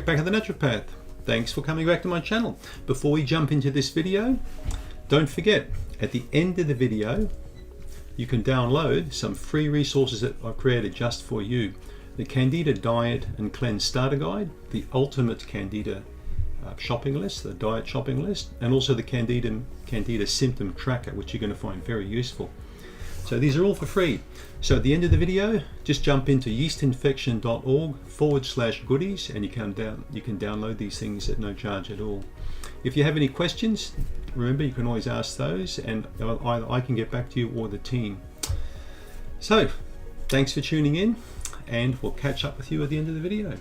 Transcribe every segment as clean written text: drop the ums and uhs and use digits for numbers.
Back at the Naturopath. Thanks for coming back to my channel. Before we jump into this video, don't forget, at the end of the video, you can download some free resources that I've created just for you. The Candida Diet and Cleanse Starter Guide, the Ultimate Candida shopping list, the diet shopping list, and also the Candida Symptom Tracker, which you're going to find very useful. So these are all for free. So at the end of the video, just jump into yeastinfection.org/goodies and you can download these things at no charge at all. If you have any questions, remember you can always ask those and either I can get back to you or the team. So thanks for tuning in and we'll catch up with you at the end of the video.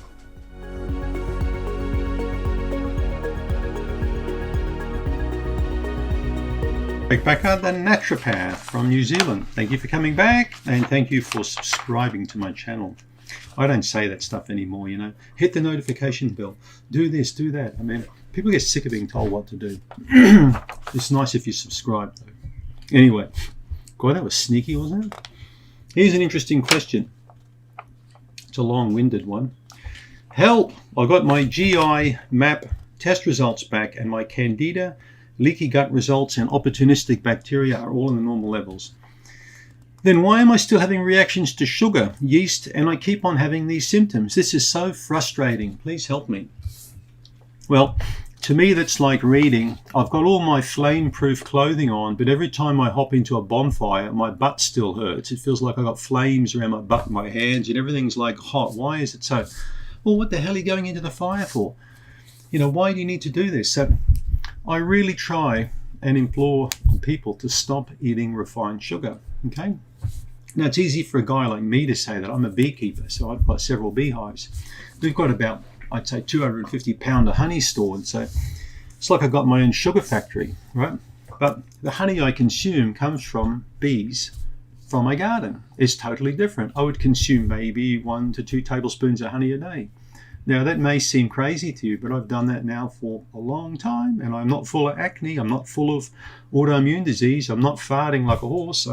Back at the Naturopath from New Zealand. Thank you for coming back and thank you for subscribing to my channel. I don't say that stuff anymore, you know. Hit the notification bell. Do this, do that. I mean, people get sick of being told what to do. It's nice if you subscribe though. Anyway, God, that was sneaky, wasn't it? Here's an interesting question. It's a long-winded one. Help! I got my GI map test results back and my Candida, leaky gut results and opportunistic bacteria are all in the normal levels. Then why am I still having reactions to sugar, yeast, and I keep on having these symptoms? This is so frustrating. Please help me. Well, to me that's like reading. I've got all my flame-proof clothing on, but every time I hop into a bonfire, my butt still hurts. It feels like I've got flames around my butt and my hands, and everything's like hot. Why is it so? Well, what the hell are you going into the fire for? You know, why do you need to do this? So I really try and implore people to stop eating refined sugar, okay? Now, it's easy for a guy like me to say that. I'm a beekeeper, so I've got several beehives. We've got about, I'd say, 250 pound of honey stored, so it's like I've got my own sugar factory, right? But the honey I consume comes from bees from my garden. It's totally different. I would consume maybe 1 to 2 tablespoons of honey a day. Now that may seem crazy to you, but I've done that now for a long time and I'm not full of acne, I'm not full of autoimmune disease, I'm not farting like a horse,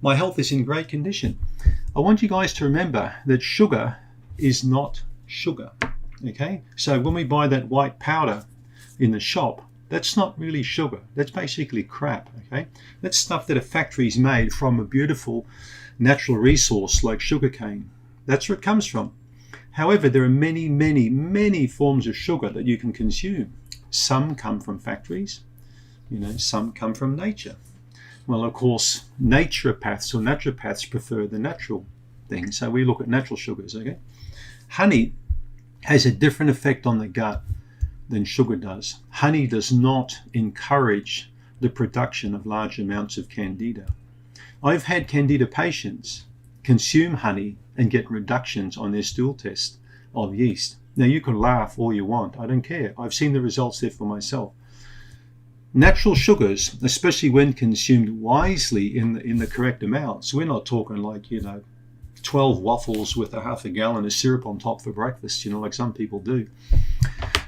my health is in great condition. I want you guys to remember that sugar is not sugar, okay? So when we buy that white powder in the shop, that's not really sugar, that's basically crap, okay? That's stuff that a factory's made from a beautiful natural resource like sugarcane. That's where it comes from. However, there are many, many, many forms of sugar that you can consume. Some come from factories, you know, some come from nature. Well, of course, naturopaths or naturopaths prefer the natural thing, so we look at natural sugars, okay? Honey has a different effect on the gut than sugar does. Honey does not encourage the production of large amounts of Candida. I've had Candida patients consume honey and get reductions on their stool test of yeast. Now you can laugh all you want, I don't care. I've seen the results there for myself. Natural sugars, especially when consumed wisely in the correct amounts, we're not talking like, you know, 12 waffles with a half a gallon of syrup on top for breakfast, you know, like some people do.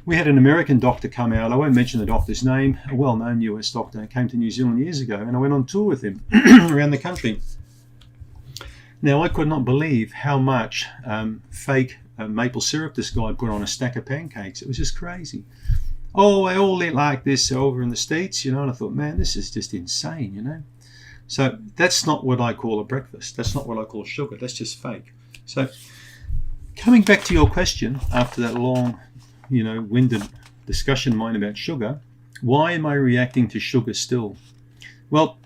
We had an American doctor come out, I won't mention the doctor's name, a well-known US doctor, came to New Zealand years ago and I went on tour with him around the country. Now, I could not believe how much fake maple syrup this guy put on a stack of pancakes. It was just crazy. Oh, they all eat like this over in the States, you know, and I thought, man, this is just insane, you know. So that's not what I call a breakfast. That's not what I call sugar. That's just fake. So coming back to your question, after that long, you know, winded discussion of mine about sugar, why am I reacting to sugar still? Well,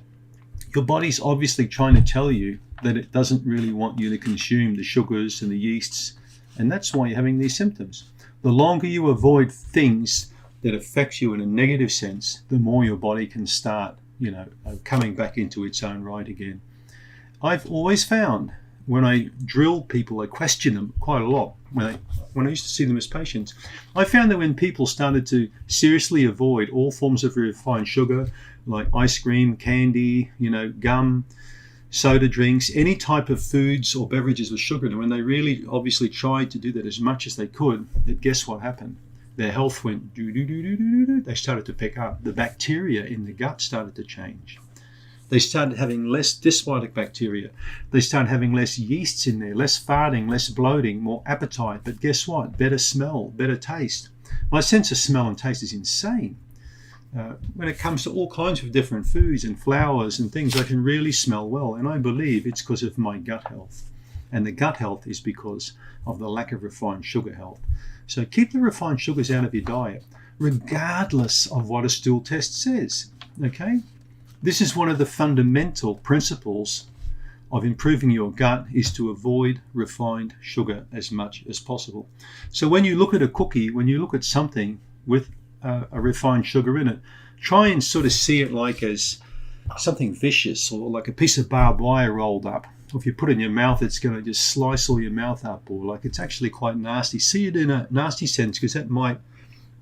your body's obviously trying to tell you that it doesn't really want you to consume the sugars and the yeasts, and that's why you're having these symptoms. The longer you avoid things that affect you in a negative sense, the more your body can start, you know, coming back into its own right again. I've always found when I drill people, I question them quite a lot. When I used to see them as patients, I found that when people started to seriously avoid all forms of refined sugar, like ice cream, candy, you know, gum, soda drinks, any type of foods or beverages with sugar, and when they really obviously tried to do that as much as they could, then guess what happened? Their health went do. They started to pick up. The bacteria in the gut started to change. They started having less dysbiotic bacteria. They started having less yeasts in there, less farting, less bloating, more appetite. But guess what? Better smell, better taste. My sense of smell and taste is insane. When it comes to all kinds of different foods and flowers and things, I can really smell well. And I believe it's because of my gut health. And the gut health is because of the lack of refined sugar health. So keep the refined sugars out of your diet, regardless of what a stool test says. Okay? This is one of the fundamental principles of improving your gut, is to avoid refined sugar as much as possible. So when you look at a cookie, when you look at something with a refined sugar in it, try and sort of see it like as something vicious, or like a piece of barbed wire rolled up. Or if you put it in your mouth, it's going to just slice all your mouth up, or like it's actually quite nasty. See it in a nasty sense, because that might,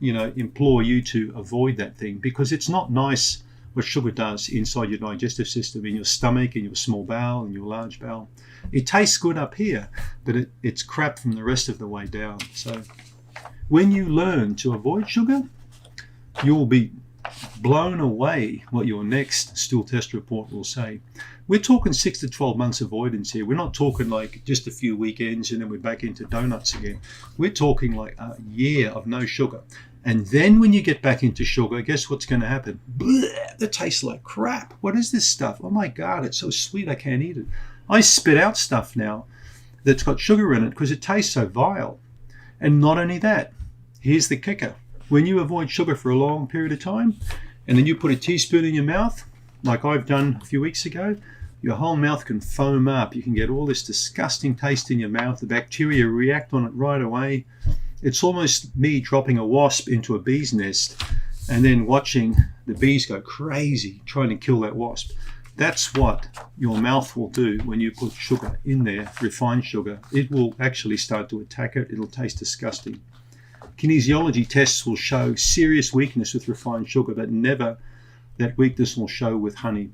implore you to avoid that thing, because it's not nice what sugar does inside your digestive system, in your stomach, in your small bowel, in your large bowel. It tastes good up here, but it's crap from the rest of the way down. So when you learn to avoid sugar, you'll be blown away what your next stool test report will say. We're talking 6 to 12 months avoidance here. We're not talking like just a few weekends and then we're back into donuts again. We're talking like a year of no sugar. And then when you get back into sugar, guess what's going to happen? Blech, that tastes like crap. What is this stuff? Oh my God, it's so sweet, I can't eat it. I spit out stuff now that's got sugar in it because it tastes so vile. And not only that, here's the kicker. When you avoid sugar for a long period of time, and then you put a teaspoon in your mouth, like I've done a few weeks ago, your whole mouth can foam up. You can get all this disgusting taste in your mouth. The bacteria react on it right away. It's almost me dropping a wasp into a bee's nest and then watching the bees go crazy trying to kill that wasp. That's what your mouth will do when you put sugar in there, refined sugar. It will actually start to attack it. It'll taste disgusting. Kinesiology tests will show serious weakness with refined sugar, but never that weakness will show with honey.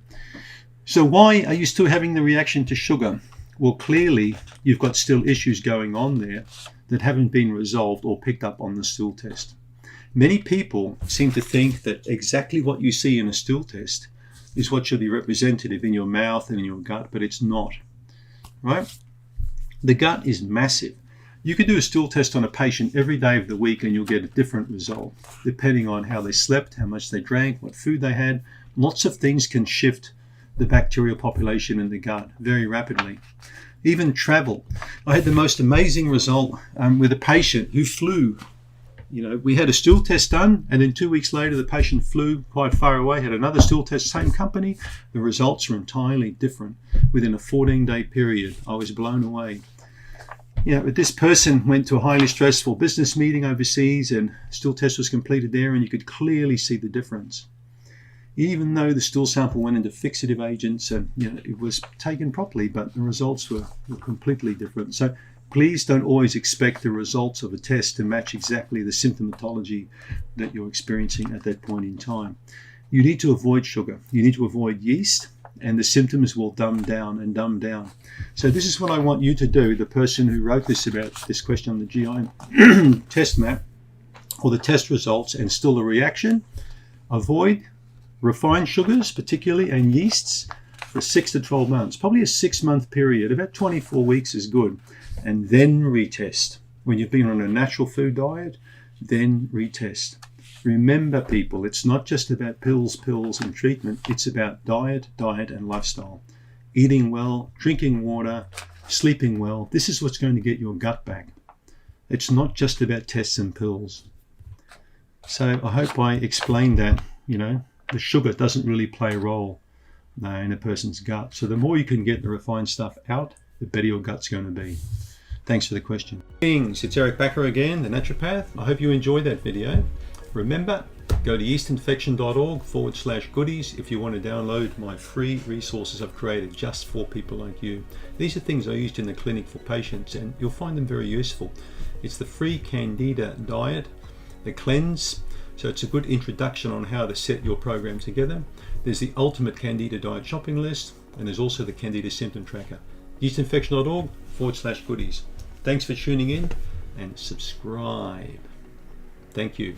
So why are you still having the reaction to sugar? Well, clearly you've got still issues going on there that haven't been resolved or picked up on the stool test. Many people seem to think that exactly what you see in a stool test is what should be representative in your mouth and in your gut, but it's not, right? The gut is massive. You could do a stool test on a patient every day of the week and you'll get a different result, depending on how they slept, how much they drank, what food they had. Lots of things can shift the bacterial population in the gut very rapidly. Even travel. I had the most amazing result with a patient who flew. We had a stool test done, and then 2 weeks later the patient flew quite far away, had another stool test, same company. The results were entirely different within a 14-day period. I was blown away. But this person went to a highly stressful business meeting overseas, and stool test was completed there, and you could clearly see the difference. Even though the stool sample went into fixative agents and it was taken properly, but the results were completely different. So please don't always expect the results of a test to match exactly the symptomatology that you're experiencing at that point in time. You need to avoid sugar. You need to avoid yeast, and the symptoms will dumb down and dumb down. So this is what I want you to do, the person who wrote this about this question on the GI test map, or the test results, and still the reaction. Avoid refined sugars, particularly, and yeasts for 6 to 12 months, probably a 6-month period. About 24 weeks is good. And then retest. When you've been on a natural food diet, then retest. Remember, people, it's not just about pills, and treatment. It's about diet, and lifestyle. Eating well, drinking water, sleeping well. This is what's going to get your gut back. It's not just about tests and pills. So I hope I explained that, the sugar doesn't really play a role in a person's gut. So the more you can get the refined stuff out, the better your gut's going to be. Thanks for the question. It's Eric Backer again, the naturopath. I hope you enjoyed that video. Remember, go to yeastinfection.org/goodies if you want to download my free resources I've created just for people like you. These are things I used in the clinic for patients, and you'll find them very useful. It's the free Candida diet, the cleanse. So it's a good introduction on how to set your program together. There's the ultimate Candida diet shopping list, and there's also the Candida symptom tracker. yeastinfection.org/goodies. Thanks for tuning in, and subscribe. Thank you.